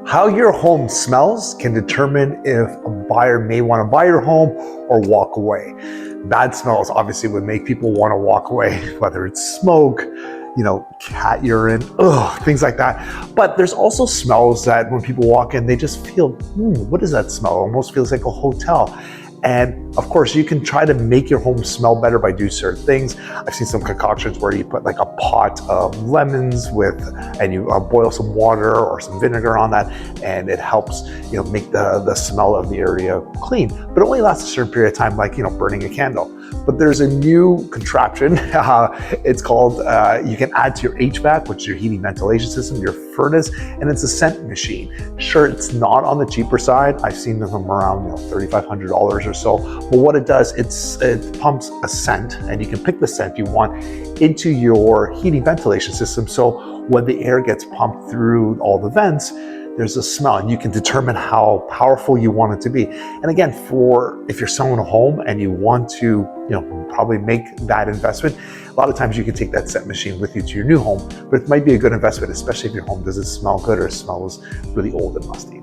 How your home smells can determine if a buyer may want to buy your home or walk away. Bad smells obviously would make people want to walk away, whether it's smoke, cat urine, things like that. But there's also smells that when people walk in, they just feel, what is that smell? It almost feels like a hotel. And of course, you can try to make your home smell better by doing certain things. I've seen some concoctions where you put like a pot of lemons and you boil some water or some vinegar on that, and it helps, make the smell of the area clean. But it only lasts a certain period of time, like, burning a candle. But there's a new contraption. It's called, you can add to your HVAC, which is your heating ventilation system, your furnace, and it's a scent machine. Sure, it's not on the cheaper side. I've seen them around $3,500 or so. But what it does, it pumps a scent, and you can pick the scent you want into your heating ventilation system. So when the air gets pumped through all the vents, there's a smell, and you can determine how powerful you want it to be. And again, if you're selling a home and you want to, probably make that investment, a lot of times you can take that scent machine with you to your new home, but it might be a good investment, especially if your home doesn't smell good or smells really old and musty.